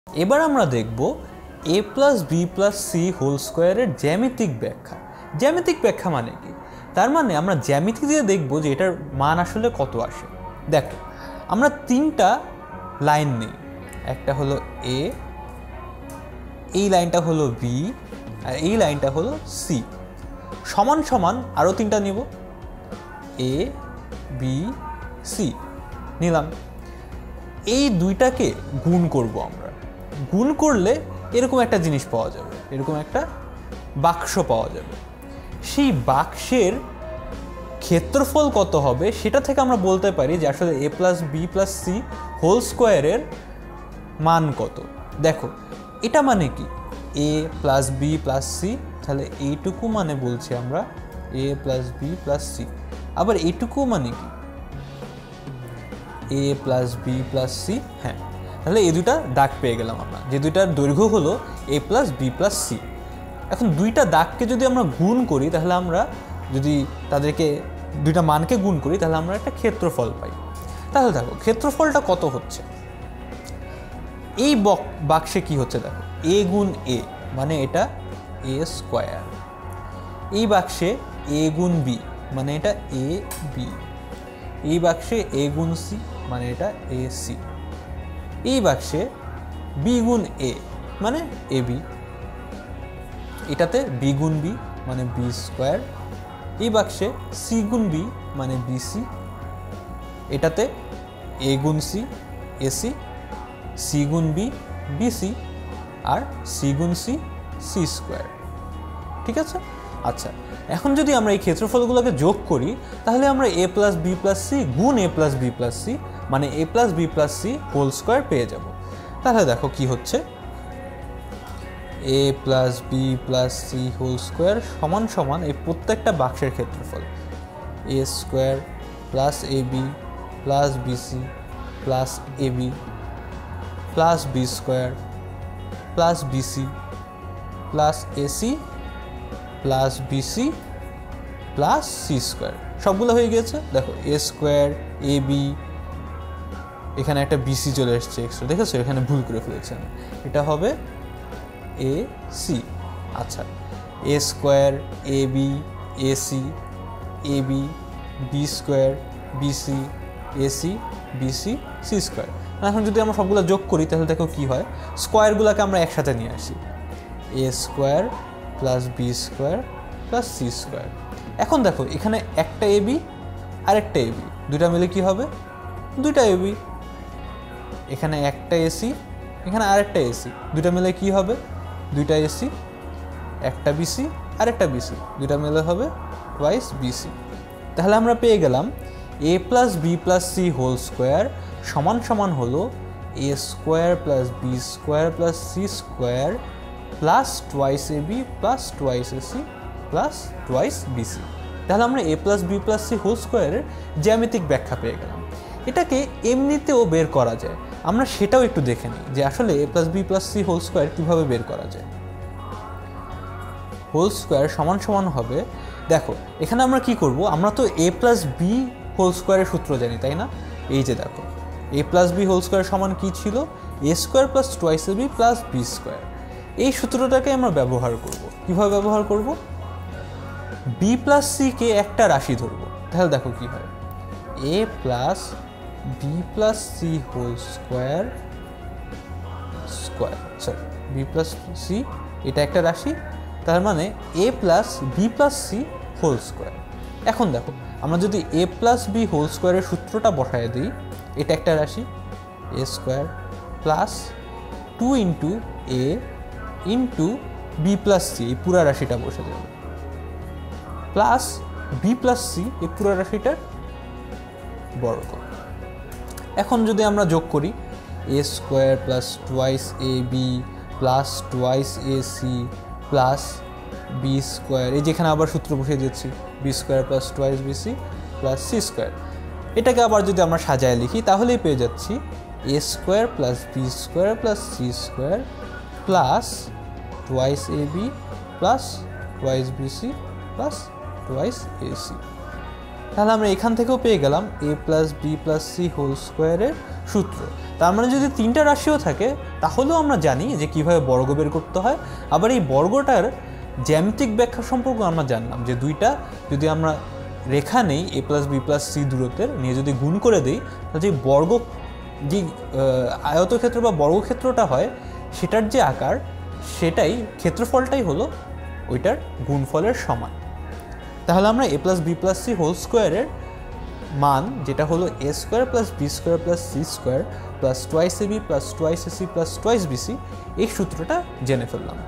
এবার আমরা দেখব a plus B plus C whole স্কোয়ারের জ্যামিতিক ব্যাখ্যা। জ্যামিতিক ব্যাখ্যা মানে কি? তার মানে আমরা জ্যামিতি দিয়ে দেখব যে এটার মান আসলে কত আসে। দেখো, আমরা তিনটা লাইন নিই, একটা হলো এ, এই লাইনটা হলো বি, আর এই লাইনটা হলো সি। সমান সমান আরও তিনটা নিব, এ বি সি নিলাম। এই দুইটাকে গুণ করব আমরা। গুণ করলে এরকম একটা জিনিস পাওয়া যাবে, এরকম একটা বাক্স পাওয়া যাবে। সেই বাক্সের ক্ষেত্রফল কত হবে সেটা থেকে আমরা বলতে পারি যে আসলে a plus B plus C whole স্কোয়ারের মান কত। দেখো, এটা মানে কি? A plus B plus c, তাহলে এইটুকু মানে বলছি আমরা a plus B plus c. আবার এইটুকু মানে কি? A plus B plus c. হ্যাঁ, তাহলে এই দুইটা দাগ পেয়ে গেলাম আমরা, যে দুইটার দৈর্ঘ্য হলো এ প্লাস বি প্লাস সি। এখন দুইটা দাগকে যদি আমরা গুণ করি, তাহলে আমরা যদি তাদেরকে দুইটা মানকে গুণ করি, তাহলে আমরা একটা ক্ষেত্রফল পাই। তাহলে দেখো ক্ষেত্রফলটা কত হচ্ছে। এই বাক্সে কি হচ্ছে দেখো, এ গুণ এ মানে এটা এ স্কোয়ার। এই বাক্সে এ গুণ বি মানে এটা এ বি। এই বাক্সে এ গুণ সি মানে এটা এ সি। এই বাক্সে বি গুণ এ মানে এ বি। এটাতে বি গুণ বি মানে বি স্কোয়ার। এই বাক্সে সি গুণ বি মানে বি সি। এটাতে এ গুণ সি এসি, সি গুণ বি বিসি, আর সি গুণ সি সি স্কোয়ার। ঠিক আছে? আচ্ছা, এখন যদি আমরা এই ক্ষেত্রফলগুলোকে যোগ করি, তাহলে আমরা a plus B plus c গুণ a plus B plus c মানে a plus B plus C whole square পেয়ে যাব। তাহলে দেখো কি হচ্ছে, a plus B plus C whole square সমান সমান এই প্রত্যেকটা বাক্সের ক্ষেত্রফল a square plus a B plus bc plus a B plus B square plus bc plus ac plus bc plus C square. সবগুলো হয়ে গিয়েছে। দেখো এ স্কোয়ার এ বি, এখানে একটা বিসি চলে এসছে এক্সট্রা, দেখেছো? এখানে ভুল করে ফেলেছেন, এটা হবে এ সি। আচ্ছা, a square a b ac a b b square bc ac bc c square. এখন যদি আমরা সবগুলো যোগ করি, তাহলে দেখো কি হয়, স্কোয়ারগুলোকে আমরা একসাথে নিয়ে আসি, a square plus B square plus C square. এখন দেখো এখানে একটা এ বি আর একটা এ বি, দুইটা মিলে কি হবে? দুইটা এ বি। এখানে একটা এসি, এখানে আরেকটা এসি, দুইটা মিলে কি হবে? দুইটা এসি। একটা বিসি আর একটা বিসি, দুইটা মিলে হবে টুয়াইস বিসি। তাহলে আমরা পেয়ে গেলাম এ plus B plus C whole square সমান সমান হলো a square plus B square plus C square plus twice A B plus twice ac plus twice bc. তাহলে আমরা a plus B plus C whole স্কোয়ারের জ্যামিতিক ব্যাখ্যা পেয়ে গেলাম। এটাকে এমনিতেও বের করা যায়, আমরা সেটাও একটু দেখে নিই যে আসলে a plus B plus C whole square কীভাবে বের করা যায়। হোল স্কোয়ার সমান সমান হবে, দেখো এখানে আমরা কি করব, আমরা তো এ প্লাস বি হোল স্কোয়ারের সূত্র জানি, তাই না? এই যে দেখো, এ প্লাস বি হোল স্কোয়ার সমান কি ছিল? এ square plus twice A B plus B square. এই সূত্রটাকে আমরা ব্যবহার করব। কিভাবে ব্যবহার করব? বি প্লাস সিকে একটা রাশি ধরব, তাহলে দেখো কি হয়, a plus B plus C whole square square sorry b plus c এটা একটা রাশি, তার মানে a plus B plus C whole square. এখন দেখো আমরা যদি এ প্লাস বি হোল স্কোয়ারের সূত্রটা বসায় দিই, এটা একটা রাশি এ স্কোয়ার প্লাস 2 ইন্টু এ ইন্টু বি প্লাস সি, এই পুরা রাশিটা বসে যাবে, প্লাস বি প্লাস সি এই পুরা রাশিটার বর্গ। এখন যদি আমরা যোগ করি, A square plus twice A B plus twice A C plus B square, এই যেখানে আবার সূত্র বসিয়ে দিচ্ছি, B square plus twice BC plus C square. এটাকে আবার যদি আমরা সাজায় লিখি, তাহলেই পেয়ে যাচ্ছি A square plus B square plus C square plus twice A B plus twice BC plus twice AC. তাহলে আমরা এখান থেকেও পেয়ে গেলাম এ plus B plus C whole স্কোয়ারের সূত্র। তার মানে যদি 3টা রাশিও থাকে তাহলেও আমরা জানি যে কীভাবে বর্গ বের করতে হয়। আবার এই বর্গটার জ্যামিতিক ব্যাখ্যা সম্পর্কে আমরা জানলাম যে দুইটা যদি আমরা রেখা নেই a + b + c দূরত্বের নিয়ে যদি গুণ করে দিই তাহলে যে বর্গ যে আয়তক্ষেত্র বা বর্গক্ষেত্রটা হয় সেটার যে আকার সেটাই ক্ষেত্রফলটাই হলো ওইটার গুণফলের সমান। তাহলে আমরা a + b + c হোল স্কোয়ারের মান যেটা হলো a² + b² + c² + 2ab + 2ac + 2bc এই সূত্রটা জেনে ফেললাম।